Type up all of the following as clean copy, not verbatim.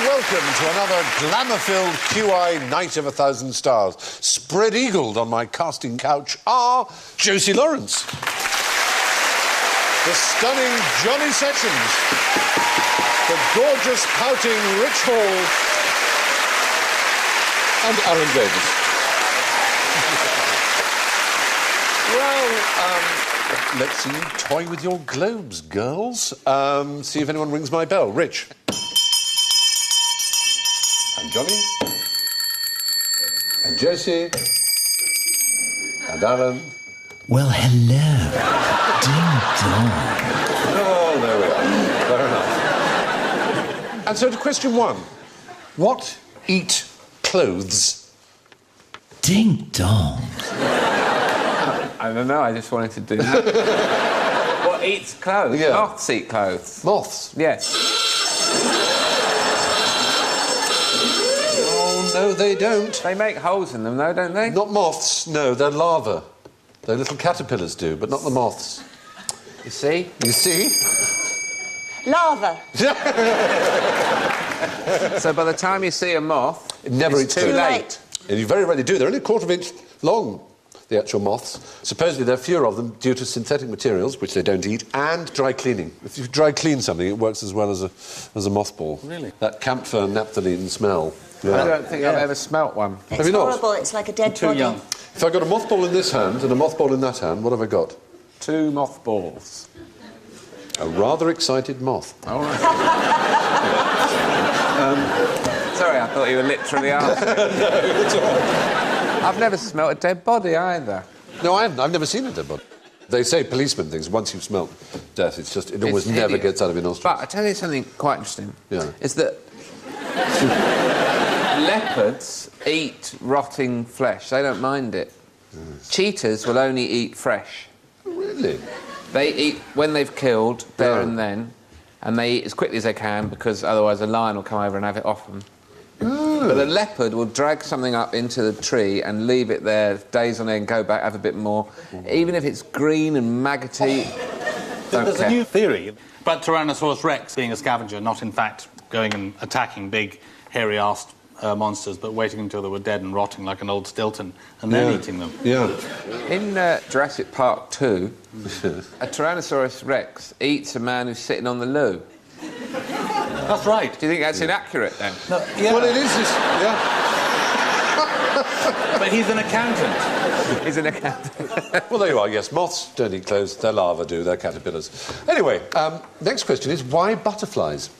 welcome to another glamour-filled QI Night of 1,000 Stars. Spread-eagled on my casting couch are Josie Lawrence, the stunning Johnny Sessions, the gorgeous, pouting Rich Hall, and Aaron Davis. Well, let's see you toy with your globes, girls. See if anyone rings my bell. Rich. And Johnny. And Josie. And Aaron. Well, hello. Ding dong. Oh, there we are. Fair enough. And so to question one. What eat clothes? Ding dong. I don't know, I just wanted to do that. What eats clothes? Yeah. Moths eat clothes. Moths? Yes. Oh, no, they don't. They make holes in them, though, don't they? Not moths, no, they're larvae. Their little caterpillars do, but not the moths. You see? You see? Lava. So by the time you see a moth, It never it's eats too clothes. late. And you very rarely do. They're only a quarter of an inch long, the actual moths. Supposedly there are fewer of them due to synthetic materials, which they don't eat, and dry cleaning. If you dry clean something, it works as well as a mothball. Really? That camphor naphthalene smell. I don't think I've ever smelt one. It's Have you not? horrible. It's like a dead Too body. young. If I've got a mothball in this hand and a mothball in that hand, what have I got? 2 mothballs. A rather excited moth. All right. Sorry, I thought you were literally asking. No, it's all right. I've never smelt a dead body either. No, I haven't. I've never seen a dead body. They say policeman things, once you've smelt death, it almost never hideous. gets out of your nostrils. But I tell you something quite interesting. Yeah. Is that leopards eat rotting flesh. They don't mind it. Cheetahs will only eat fresh. Really? They eat when they've killed, there and then, and they eat as quickly as they can because otherwise a lion will come over and have it off them. But a leopard will drag something up into the tree and leave it there days on end, go back, have a bit more. Even if it's green and maggoty, don't There's care. a new theory about Tyrannosaurus rex being a scavenger, not in fact going and attacking big, hairy-assed monsters, but waiting until they were dead and rotting like an old Stilton, and then eating them. Yeah. In Jurassic Park 2, a Tyrannosaurus rex eats a man who's sitting on the loo. That's right. Do you think that's inaccurate, then? No, yeah, Well, it is, yeah. but he's an accountant. He's an accountant. Well, there you are, yes. Moths don't eat clothes, their larvae do, they're caterpillars. Anyway, next question is, why butterflies?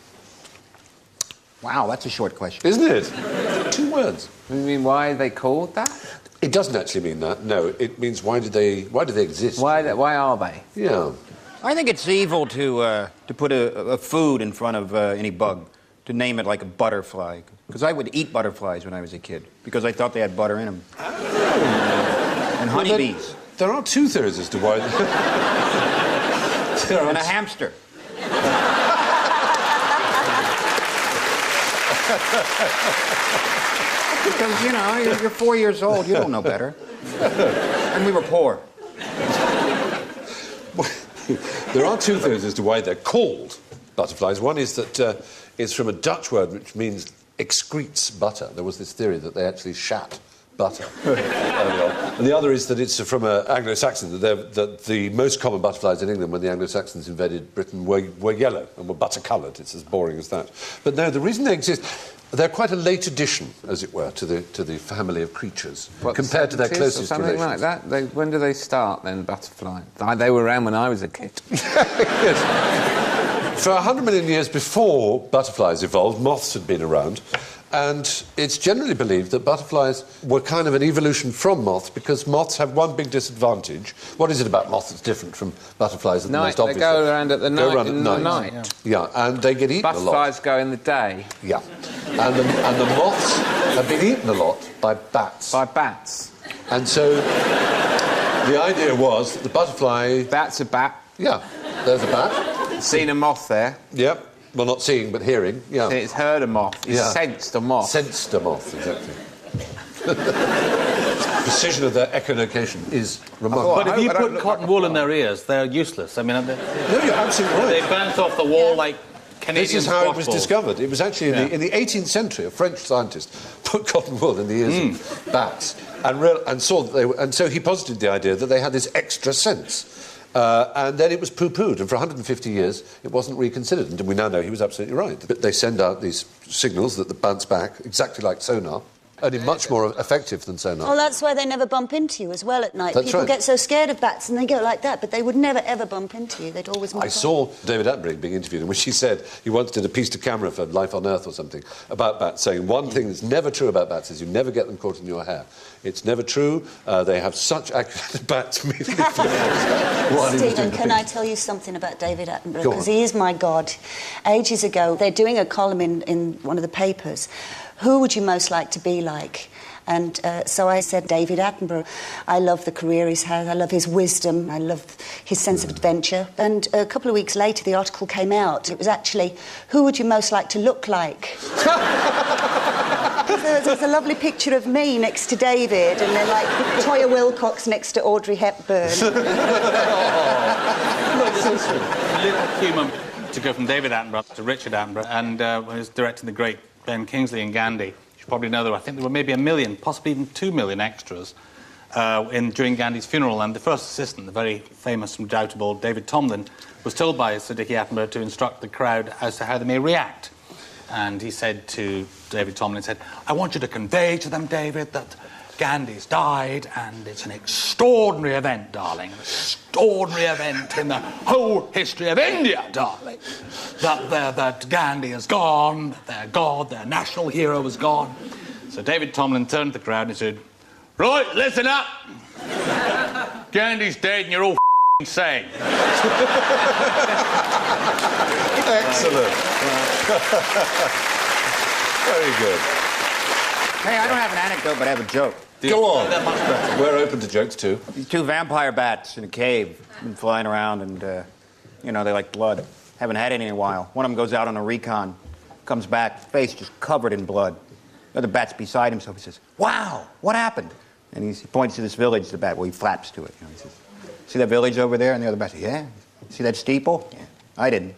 Wow, that's a short question. Isn't it? 2 words. You mean why are they called that? It doesn't actually mean that, no. It means why do they exist? Why are they? Yeah. I think it's evil to put a food in front of any bug, to name it like a butterfly. Because I would eat butterflies when I was a kid, because I thought they had butter in them. And honeybees. There are 2 theories as to why... And a hamster. Because, you know, you're 4 years old, you don't know better. And we were poor. There are 2 theories as to why they're called butterflies. One is that it's from a Dutch word which means excretes butter. There was this theory that they actually shat butter early on. And the other is that it's from Anglo-Saxon, that the most common butterflies in England when the Anglo-Saxons invaded Britain were yellow and were butter-coloured. It's as boring as that. But no, the reason they exist, they're quite a late addition, as it were, to the family of creatures, What, compared to their 70s or closest something relations. like that? When do they start, then, butterfly? They were around when I was a kid. Yes. For 100 million years before butterflies evolved, moths had been around, and it's generally believed that butterflies were kind of an evolution from moths because moths have one big disadvantage. What is it about moths that's different from butterflies? That's the most They obvious go thing? around at the Go night. around at night. Yeah, and they get eaten a lot. Butterflies go in the day. Yeah. And the moths have been eaten a lot by bats. By bats. And so the idea was that the butterfly... That's a bat. Yeah, there's a bat. Seen a moth there. Yep. Well, not seeing, but hearing. Yeah. It's heard a moth. It's Yeah. sensed a moth. Sensed a moth, exactly. Precision of their echolocation is remarkable. But if you I don't put look cotton like a wool in frog. their ears, they're useless. I mean, No, you're absolutely they right. bounce off the wall like Canadian This is how it squash was balls. discovered. It was actually in the 18th century. A French scientist put cotton wool in the ears of bats and saw that they were, and so he posited the idea that they had this extra sense. And then it was poo-pooed, and for 150 years it wasn't reconsidered. And we now know he was absolutely right. But they send out these signals that bounce back, exactly like sonar, only much more effective than sonar. Well, that's why they never bump into you as well at night. That's People right. get so scared of bats and they go like that, but they would never, ever bump into you. They'd always move I on. saw David Attenborough being interviewed, in which he said he once did a piece to camera for Life on Earth or something about bats, saying one thing that's never true about bats is you never get them caught in your hair. It's never true. They have such accurate bats. Stephen, can I tell you something about David Attenborough? Because he is my god. Ages ago, they're doing a column in one of the papers. Who would you most like to be like? And so I said, David Attenborough. I love the career he's had. I love his wisdom. I love his sense of adventure. And a couple of weeks later, the article came out. It was actually, who would you most like to look like? There's a lovely picture of me next to David, and then, like, Toya Wilcox next to Audrey Hepburn. Little humour to go from David Attenborough to Richard Attenborough, and when he was directing the great Ben Kingsley in Gandhi. You probably know that I think there were maybe 1 million, possibly even 2 million extras during Gandhi's funeral, and the first assistant, the very famous and redoubtable David Tomlin, was told by Sir Dickie Attenborough to instruct the crowd as to how they may react. And he said to David Tomlin, I want you to convey to them, David, that Gandhi's died, and it's an extraordinary event, darling, an extraordinary event in the whole history of India, darling, that Gandhi is gone, that their god, their national hero is gone. So David Tomlin turned to the crowd and he said, right, listen up. Gandhi's dead and you're all insane. Excellent. Very good. Hey, I don't have an anecdote, but I have a joke. Go on. They're much better. We're open to jokes too. These 2 vampire bats in a cave, been flying around, and, you know, they like blood. Haven't had any in a while. One of them goes out on a recon, comes back, face just covered in blood. The other bat's beside him, so he says, wow, what happened? And he points to this village, the bat, well, he flaps to it. You know, he says, see that village over there? And the other bat says, yeah. See that steeple? Yeah. I didn't.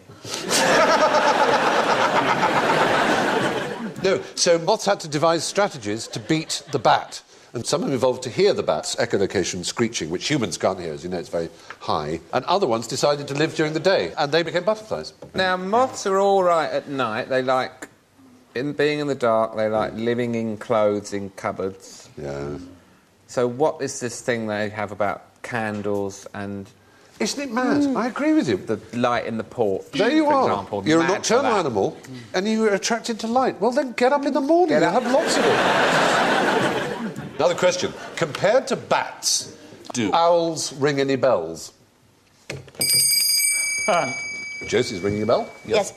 No, so moths had to devise strategies to beat the bat. And some of them evolved to hear the bat's echolocation screeching, which humans can't hear, as you know, it's very high. And other ones decided to live during the day, and they became butterflies. Now, moths are all right at night. They like being in the dark. They like living in clothes in cupboards. Yeah. So what is this thing they have about candles and Isn't it mad? I agree with you. the light in the porch, There you for are. example? You're a Mad for nocturnal that. animal, and you're attracted to light. Well, then get up in the morning. Get You'll up. have lots of it. Another question. Compared to bats, do owls ring any bells? Josie's ringing a bell? Yes.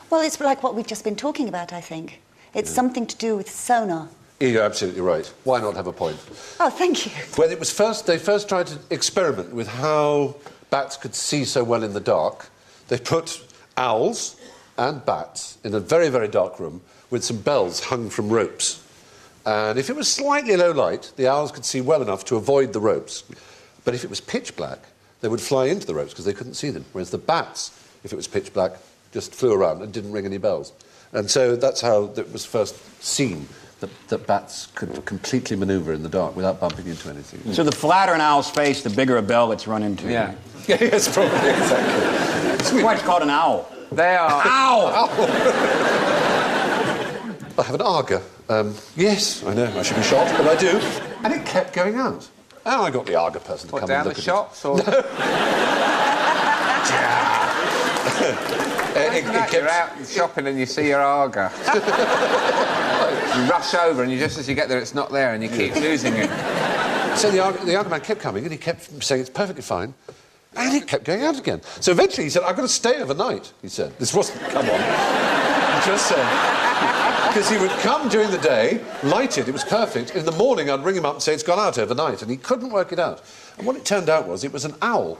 Well, it's like what we've just been talking about, I think. It's something to do with sonar. You're absolutely right. Why not have a point? Oh, thank you. When it was they first tried to experiment with how bats could see so well in the dark. They put owls and bats in a very, very dark room with some bells hung from ropes. And if it was slightly low light, the owls could see well enough to avoid the ropes. But if it was pitch black, they would fly into the ropes because they couldn't see them. Whereas the bats, if it was pitch black, just flew around and didn't ring any bells. And so that's how it was first seen, that bats could completely manoeuvre in the dark without bumping into anything. So the flatter an owl's face, the bigger a bell it's run into. Yeah. Yes, probably, exactly. That's why it's called an owl. They are... Ow! I have an Arga. Yes, I know, I should be shot, but I do. And it kept going out. And I got the Arga person to What, come down and the look shops? Or... You're out shopping and you see your Arga. You rush over and just as you get there, it's not there and you keep losing it. So the Arga man kept coming and he kept saying it's perfectly fine. And it kept going out again. So eventually he said, I've got to stay overnight, he said. This wasn't, come on. Just saying. Because he would come during the day, light it was perfect. In the morning, I'd ring him up and say it's gone out overnight, and he couldn't work it out. And what it turned out was it was an owl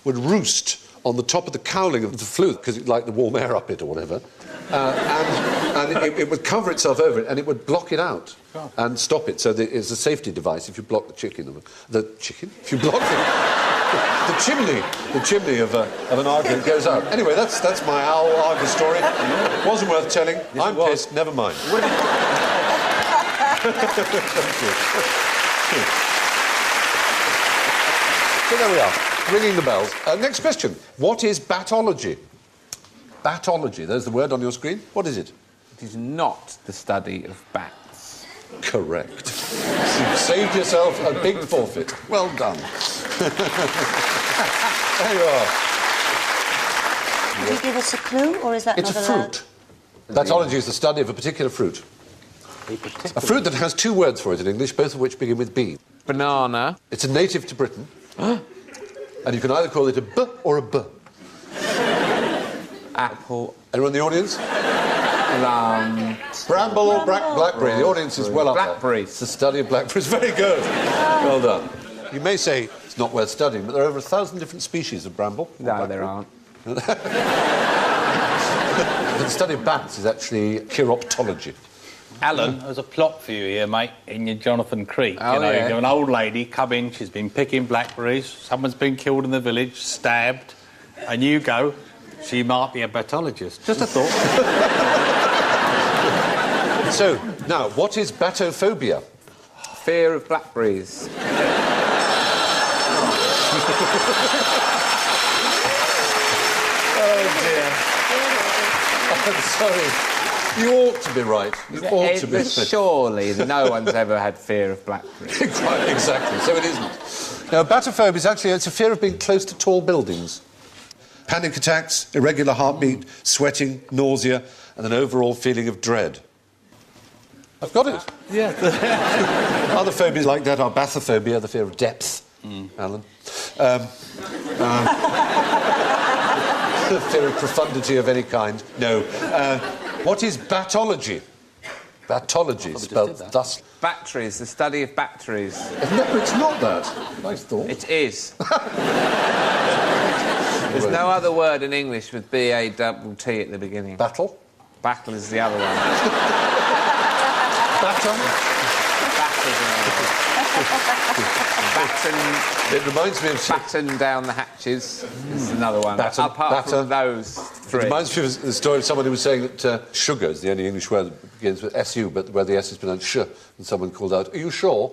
would roost on the top of the cowling of the flue, because it liked the warm air up it or whatever, and it would cover itself over it, and it would block it out and stop it. So it's a safety device if you block the chicken. The chicken? If you block it... the chimney of an argument goes out. Anyway, that's my owl Argus story. Wasn't worth telling. I'm pissed. Never mind. So there we are, ringing the bells. Next question. What is batology? Batology. There's the word on your screen. What is it? It is not the study of bats. Correct. You've saved yourself a big forfeit. Well done. There you are. Can you give us a clue, or is that It's not a allowed? fruit. Batology is the study of a particular fruit. A fruit that has two words for it in English, both of which begin with B. Banana. It's a native to Britain. And you can either call it a B or a B. Apple. Anyone in the audience? Plum. Bramble or blackberry? The audience is well up there. Blackberries. It's the study of blackberries. Very good. Well done. You may say it's not worth studying, but there are over 1,000 different species of bramble. No, there aren't. The study of bats is actually chiroptology. Alan, there's a plot for you here, mate, in your Jonathan Creek. Oh, you know, yeah. you're an old lady, come in, she's been picking blackberries, someone's been killed in the village, stabbed, and you go, she might be a batologist. Just a thought. So, now, what is batophobia? Fear of blackberries. Oh, dear. I'm sorry. You ought to be right. You ought to be right. Surely no one's ever had fear of blackberries. Quite exactly, so it isn't. Now, batophobia is actually it's a fear of being close to tall buildings. Panic attacks, irregular heartbeat, sweating, nausea, and an overall feeling of dread. I've got it. Yeah. Other phobias like that are bathyphobia, the fear of depth, Alan. The fear of profundity of any kind. No. What is batology? Batology, spelled thus. Batteries, the study of batteries. No, it's not that. Nice thought. It is. There's no other word in English with B-A-double-T at the beginning. Battle? Battle is the other one. Baton? Batten, It reminds me of... batten down the hatches is another one. Batten, Apart batter. from those It three. reminds me of the story of someone who was saying that sugar is the only English word that begins with S-U, but where the S is pronounced sh, and someone called out, "Are you sure?"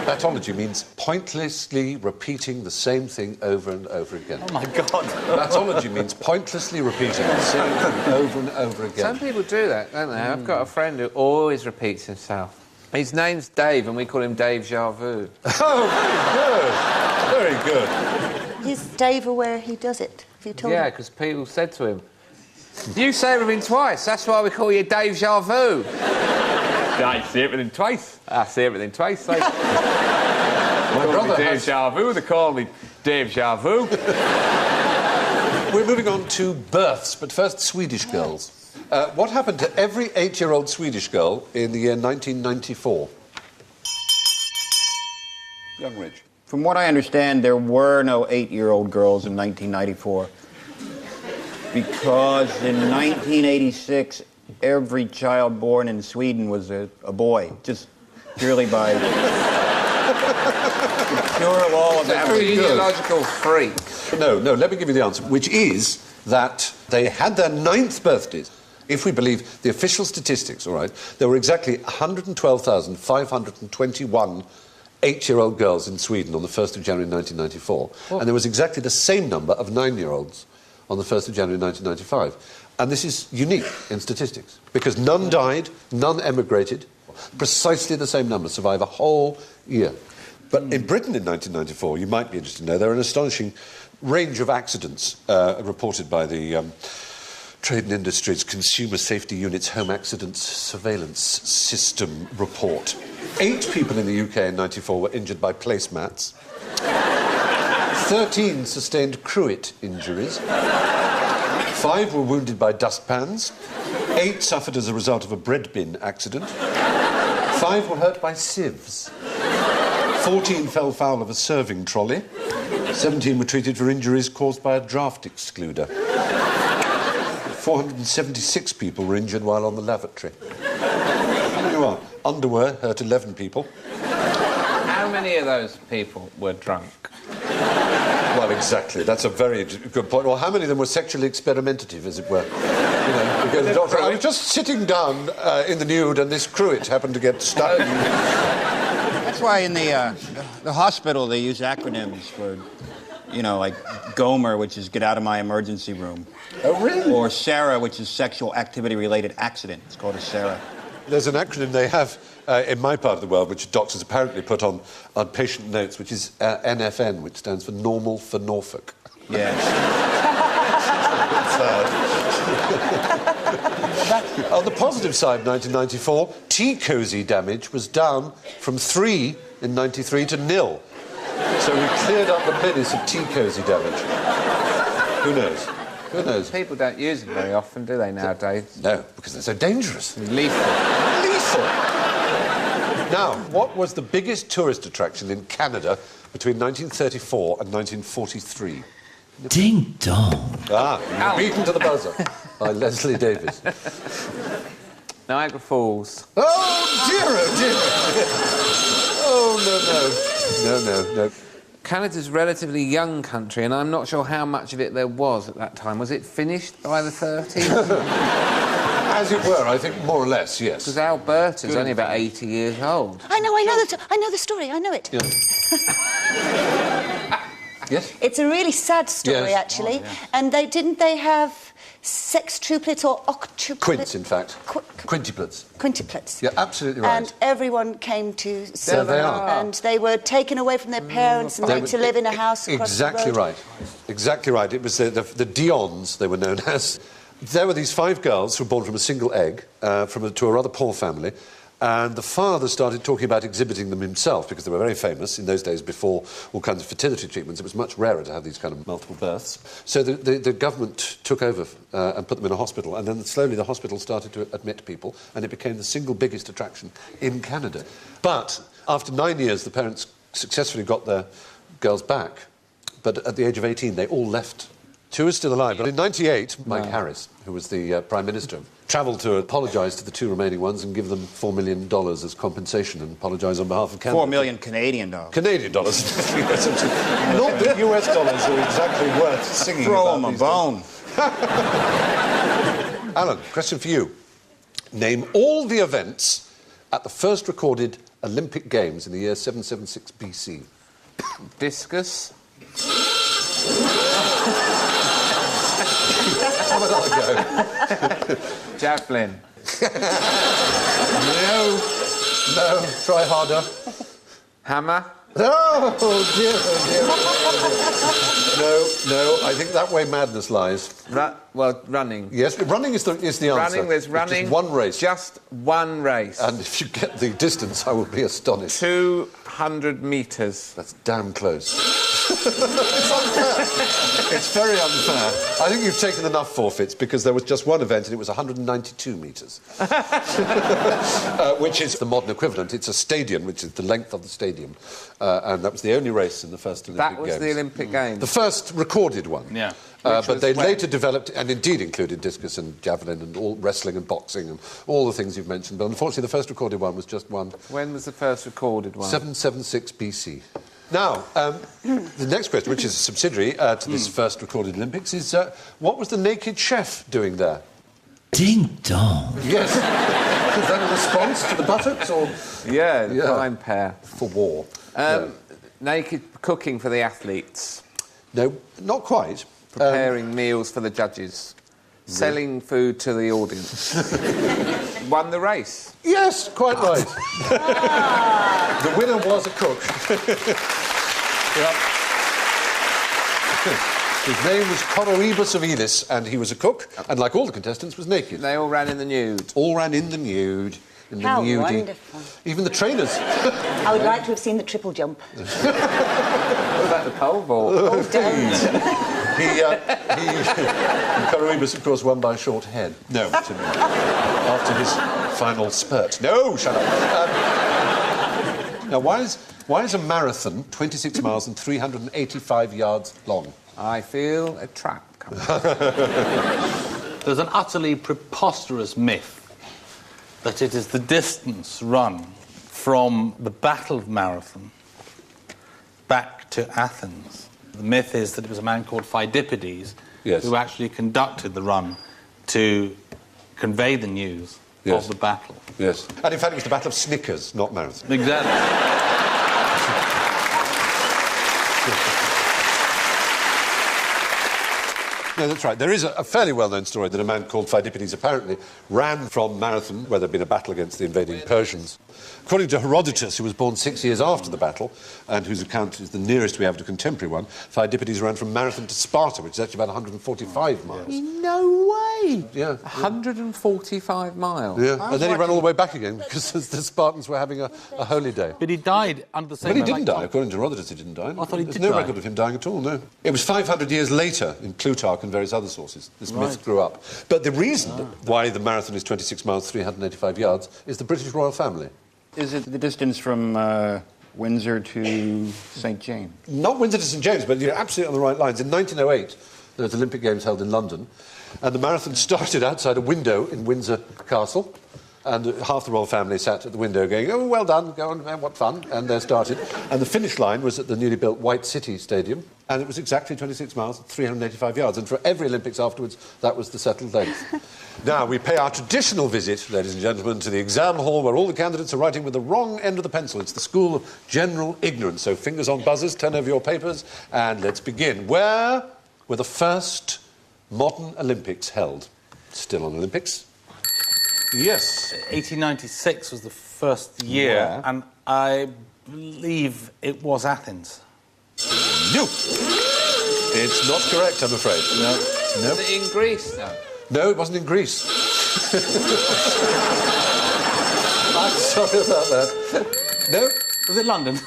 Batology means pointlessly repeating the same thing over and over again. Oh, my God. Batology means pointlessly repeating the same thing over and over again. Some people do that, don't they? I've got a friend who always repeats himself. His name's Dave, and we call him Dave Jarvu. Oh, very good. Very good. Is Dave aware he does it? Have you told Yeah, him? because people said to him, "You say everything twice, that's why we call you Dave Jarvu." I see everything twice. I see everything twice. Like, My brother Dave has... Jarvu, they call me Dave Jarvu. We're moving on to births, but first Swedish girls. What happened to every 8-year-old Swedish girl in the year 1994? Young Ridge. From what I understand, there were no 8-year-old girls in 1994. Because in 1986, every child born in Sweden was a boy, just purely by pure law of A genealogical freak. No, let me give you the answer, which is that they had their 9th birthdays. If we believe the official statistics, all right, there were exactly 112,521 8-year-old girls in Sweden on the 1st of January 1994, and there was exactly the same number of 9-year-olds on the 1st of January 1995. And this is unique in statistics, because none died, none emigrated, precisely the same number survive a whole year. But in Britain in 1994, you might be interested to know, there are an astonishing range of accidents reported by the Trade and Industries Consumer Safety Unit's Home Accidents Surveillance System report. 8 people in the UK in 94 were injured by placemats. 13 sustained cruet injuries. 5 were wounded by dustpans. 8 suffered as a result of a bread bin accident. 5 were hurt by sieves. 14 fell foul of a serving trolley. 17 were treated for injuries caused by a draft excluder. 476 people were injured while on the lavatory. There you are. Underwear hurt 11 people. How many of those people were drunk? Well, exactly. That's a very good point. Well, how many of them were sexually experimentative, as it were? You know, because the doctor, I was just sitting down in the nude, and this cruet happened to get stuck. That's why in the hospital they use acronyms for, you know, like GOMER, which is get out of my emergency room. Oh, really? Or SARA, which is sexual activity-related accident. It's called a SARA. There's an acronym they have in my part of the world, which doctors apparently put on patient notes, which is NFN, which stands for Normal for Norfolk. Yes. On the positive side, 1994, tea cosy damage was down from 3 in 93 to 0. So we cleared up the menace of tea cosy damage. Who knows? Who knows? People don't use them very often, do they, nowadays? No, because they're so dangerous. Lethal. Lethal! Now, what was the biggest tourist attraction in Canada between 1934 and 1943? Ding dong. Ah, beaten to the buzzer by Leslie Davis. Niagara Falls. Oh, dear, oh, dear. Oh, no. Canada's a relatively young country, and I'm not sure how much of it there was at that time. Was it finished by the 30s? As it were, I think more or less, yes. Because Alberta's only about 80 years old. I know the story, I know it. Yeah. Yes? It's a really sad story, Yes. actually. Oh, yeah. And they have sextuplets or octuplets? Quints, in fact. Quintuplets. Quintuplets. Yeah, absolutely right. And everyone came to see There they them, are. and they were taken away from their parents and made to live in a house across Exactly the road. right. Exactly right. It was the Dions, they were known as. There were these 5 girls who were born from a single egg to a rather poor family, and the father started talking about exhibiting them himself because they were very famous. In those days, before all kinds of fertility treatments, it was much rarer to have these kind of multiple births. So the government took over and put them in a hospital, and then slowly the hospital started to admit people, and it became the single biggest attraction in Canada. But after 9 years, the parents successfully got their girls back, but at the age of 18, they all left. 2 are still alive, but in 98, Mike Harris, who was the Prime Minister, travelled to apologise to the 2 remaining ones and give them $4 million as compensation and apologise on behalf of Canada. 4 million Canadian dollars. Canadian dollars. Not that US dollars are exactly worth singing Throw about him a these bone. days. Alan, question for you. Name all the events at the first recorded Olympic Games in the year 776 BC. Discus. Have another go. Javelin. No, try harder. Hammer. Oh, dear. No, I think that way madness lies. Running. Yes, running is the answer. Running, there's It's running. just one race. Just one race. And if you get the distance, I will be astonished. 200 metres. That's damn close. It's unfair. It's very unfair. I think you've taken enough forfeits because there was just one event and it was 192 metres. Which is the modern equivalent. It's a stadium, which is the length of the stadium. And that was the only race in the first Olympic Games. That was the Olympic Games. The first recorded one. Yeah. But they later developed, and indeed included discus and javelin and all wrestling and boxing and all the things you've mentioned. But unfortunately, the first recorded one was just one. When was the first recorded one? 776 BC. Now, the next question, which is a subsidiary to this first recorded Olympics, is what was the naked chef doing there? Ding dong. Yes. Is that a response to the buttocks or Yeah, the fine pair. for war? Naked cooking for the athletes. No, not quite. Preparing meals for the judges. Selling food to the audience. Won the race. Yes, quite right. The winner was a cook. Yep. His name was Coroebus of Elis, and he was a cook, and like all the contestants, was naked. They all ran in the nude. All ran in the nude. In the How nudie. wonderful. Even the trainers. I would like to have seen the triple jump. What about the pole vault? Oh, don't. Coroebus, of course, won by a short head. No, after his final spurt. No, shut up. Now, why is a marathon 26 miles and 385 yards long? I feel a trap coming. There's an utterly preposterous myth that it is the distance run from the Battle of Marathon back to Athens. The myth is that it was a man called Pheidippides Yes. who actually conducted the run to convey the news Yes. of the battle. Yes. And in fact, it was the Battle of Snickers, not Marathon. Exactly. No, that's right. There is a fairly well-known story that a man called Pheidippides apparently ran from Marathon, where there'd been a battle against the invading Persians. According to Herodotus, who was born 6 years after the battle, and whose account is the nearest we have to contemporary one, Pheidippides ran from Marathon to Sparta, which is actually about 145 miles. No way! Yeah. 145 miles. Yeah, and then he ran all the way back again because the Spartans were having a holy day. But he died under the same... But he didn't die. According to Herodotus, he didn't die. I thought he There's did no die. record of him dying at all, no. It was 500 years later in Plutarch and various other sources. This myth grew up. But the reason why the marathon is 26 miles, 385 yards, is the British royal family. Is it the distance from Windsor to St. James? Not Windsor to St James, but you're absolutely on the right lines. In 1908, there was Olympic Games held in London, and the marathon started outside a window in Windsor Castle, and half the royal family sat at the window going, "Oh, well done, go on, man, what fun," and they started. And the finish line was at the newly built White City Stadium, and it was exactly 26 miles, 385 yards, and for every Olympics afterwards, that was the settled length. Now, we pay our traditional visit, ladies and gentlemen, to the exam hall where all the candidates are writing with the wrong end of the pencil. It's the School of General Ignorance. So fingers on buzzers, turn over your papers, and let's begin. Where were the first modern Olympics held? Still on Olympics? Yes. 1896 was the first year, Yeah. and I believe it was Athens. No. It's not correct, I'm afraid. No. Was it in Greece, though? No, it wasn't in Greece. I'm sorry about that. No. Was it London?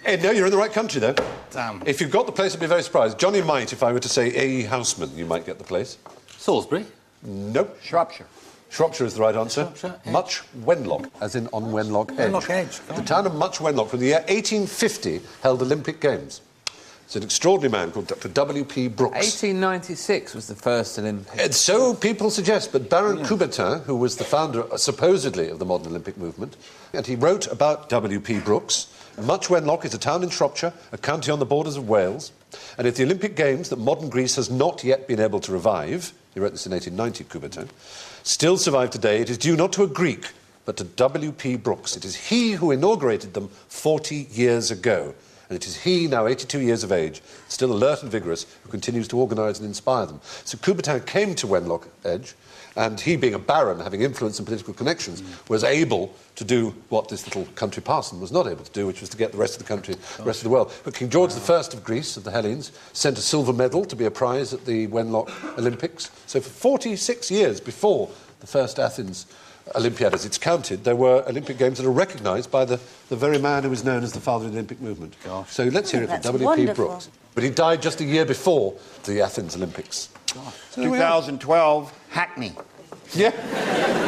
No, you're in the right country, though. Damn. If you've got the place, I'd be very surprised. Johnny might, if I were to say A.E. Houseman, you might get the place. Salisbury. Nope. Shropshire. Shropshire is the right answer. Shropshire, Edge. Much Wenlock, as in on Wenlock Edge. Wenlock Edge, go The on. town of Much Wenlock from the year 1850 held Olympic Games. It's an extraordinary man called Dr. W.P. Brooks. 1896 was the first Olympics. And so people suggest, but Baron Coubertin, who was the founder, supposedly, of the modern Olympic movement, and he wrote about W.P. Brooks. Much Wenlock is a town in Shropshire, a county on the borders of Wales, and if the Olympic Games that modern Greece has not yet been able to revive, he wrote this in 1890, Coubertin, still survive today, it is due not to a Greek, but to W.P. Brooks. It is he who inaugurated them 40 years ago. And it is he, now 82 years of age, still alert and vigorous, who continues to organise and inspire them. So Coubertin came to Wenlock Edge, and he, being a baron, having influence and political connections, was able to do what this little country parson was not able to do, which was to get the rest of the country, the rest of the world. But King George I of Greece, of the Hellenes, sent a silver medal to be a prize at the Wenlock Olympics. So for 46 years before the first Athens Olympiad, as it's counted, there were Olympic Games that are recognised by the very man who is known as the father of the Olympic movement. Gosh. So let's hear it from That's W.P. wonderful. Brooks. But he died just a year before the Athens Olympics. So there we are. 2012, Hackney. Yeah,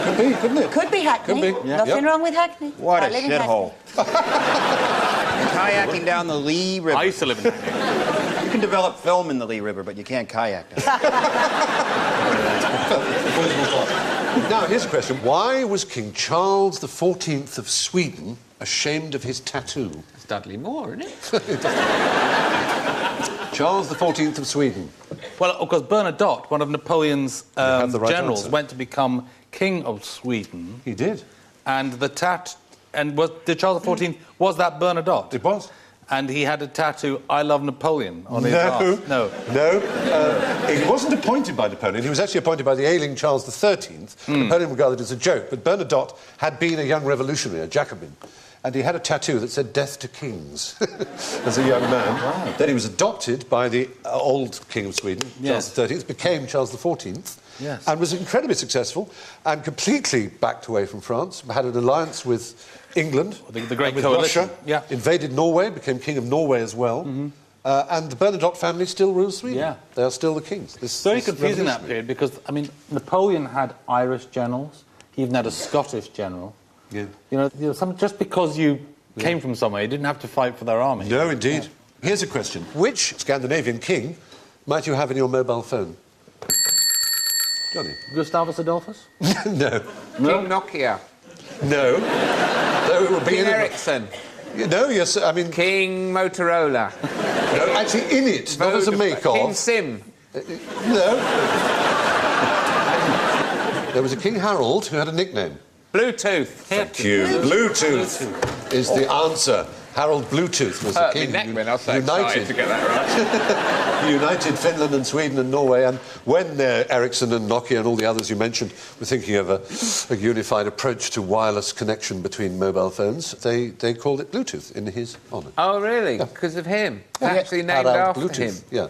could be, couldn't it? Could be Hackney. Could be. Nothing Yep. wrong with Hackney. What I a live in shithole. Kayaking down the Lee River. I used to live in Hackney. You can develop film in the Lee River, but you can't kayak down it. Now, here's a question. Why was King Charles XIV of Sweden ashamed of his tattoo? It's Dudley Moore, isn't it? Charles XIV of Sweden. Well, because Bernadotte, one of Napoleon's have the right generals, answer. went to become king of Sweden, He did. and did Charles XIV, was that Bernadotte? It was. And he had a tattoo, "I love Napoleon," on his No. arse. No. No. He wasn't appointed by Napoleon. He was actually appointed by the ailing Charles XIII. Napoleon regarded it as a joke. But Bernadotte had been a young revolutionary, a Jacobin. And he had a tattoo that said "Death to Kings" as a young man. Wow. Then he was adopted by the old King of Sweden, Yes. Charles XIII, became Charles XIV, Yes. and was incredibly successful and completely backed away from France, had an alliance with England, The Great and with Coalition, Russia, yeah. invaded Norway, became King of Norway as well, and the Bernadotte family still rules Sweden. Yeah. They are still the kings. This, Very this confusing that revolutionary. period because, I mean, Napoleon had Irish generals. He even had a Scottish general. Yeah. You know just because you came from somewhere, you didn't have to fight for their army. No, indeed. Here's a question. Which Scandinavian king might you have in your mobile phone? Johnny? Gustavus Adolphus? No. King Nokia. No. No, it would be King in a- Ericsson. No, yes, I mean... King Motorola. No, actually, in it, not as a make-off. King Sim. No. There was a King Harold who had a nickname. Bluetooth. Thank you. Bluetooth is the answer. Harold Bluetooth was the king. I was so excited to get that right. He united Finland and Sweden and Norway, and when Ericsson and Nokia and all the others you mentioned were thinking of a unified approach to wireless connection between mobile phones, they called it Bluetooth in his honour. Oh, really? Because of him? Actually named Harold after Bluetooth. him? Yeah.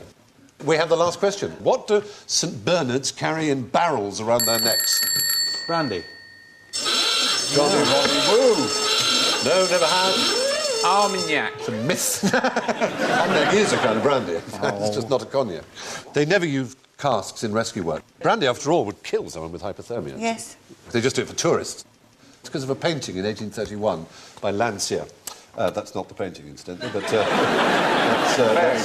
We have the last question. What do St Bernards carry in barrels around their necks? Brandy. Johnny Rodney Woo! No, never had. Armagnac. It's a myth. Cognac is a kind of brandy. It's just not a cognac. They never use casks in rescue work. Brandy, after all, would kill someone with hypothermia. Yes. They just do it for tourists. It's because of a painting in 1831 by Landseer. That's not the painting, incidentally, but...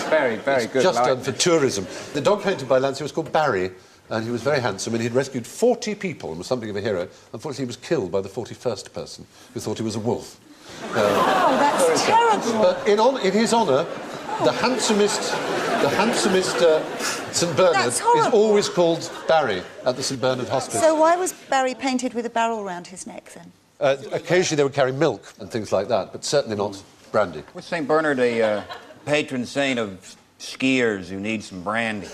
very good. Just done for tourism. The dog painted by Landseer was called Barry, and he was very handsome, and he'd rescued 40 people and was something of a hero. Unfortunately, he was killed by the 41st person, who thought he was a wolf. Oh, that's terrible. But in his honour, the handsomest St Bernard is always called Barry at the St Bernard Hospital. So why was Barry painted with a barrel round his neck, then? Occasionally they would carry milk and things like that, but certainly not brandy. Was St. Bernard a patron saint of skiers who need some brandy?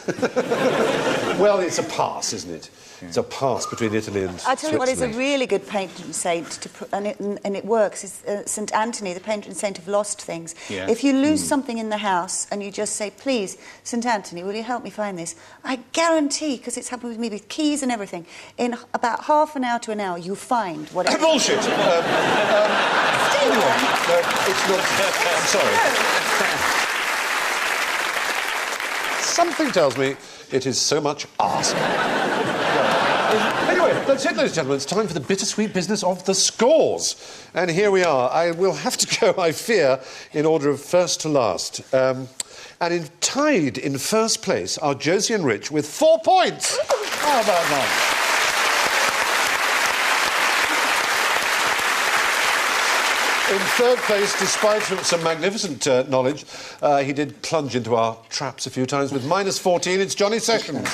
Well, it's a pass, isn't it? It's a pass between Italy and I tell you what is a Switzerland. really good patron saint, to put, and it works, is St Anthony, the patron saint of lost things. Yeah. If you lose something in the house and you just say, please, St Anthony, will you help me find this? I guarantee, because it's happened with me with keys and everything, in about half an hour to an hour, you find whatever... Bullshit! It's not... I'm sorry. Something tells me it is so much arse. Anyway, that's it, ladies and gentlemen. It's time for the bittersweet business of the scores. And here we are. I will have to go, I fear, in order of first to last. And tied in first place are Josie and Rich with 4 points. How about that? In third place, despite some magnificent knowledge, he did plunge into our traps a few times with -14. It's Johnny Sessions.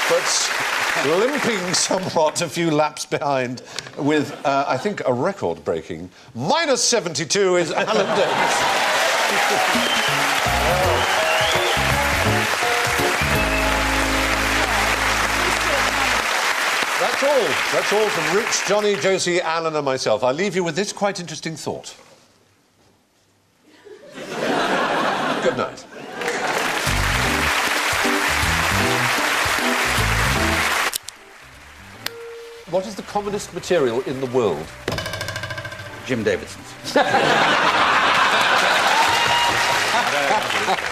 But limping somewhat a few laps behind with, I think, a record-breaking -72 is Alan Davis. That's all from Rich, Johnny, Josie, Alan and myself. I'll leave you with this quite interesting thought. Good night. What is the commonest material in the world? Jim Davidson's.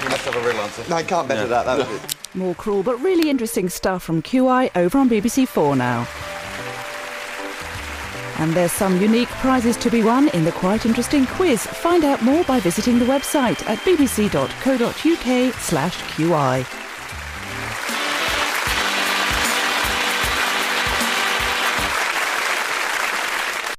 You must have a real answer. No, I can't better that. That was it. More cruel but really interesting stuff from QI over on BBC4 now. And there's some unique prizes to be won in the quite interesting quiz. Find out more by visiting the website at bbc.co.uk/QI.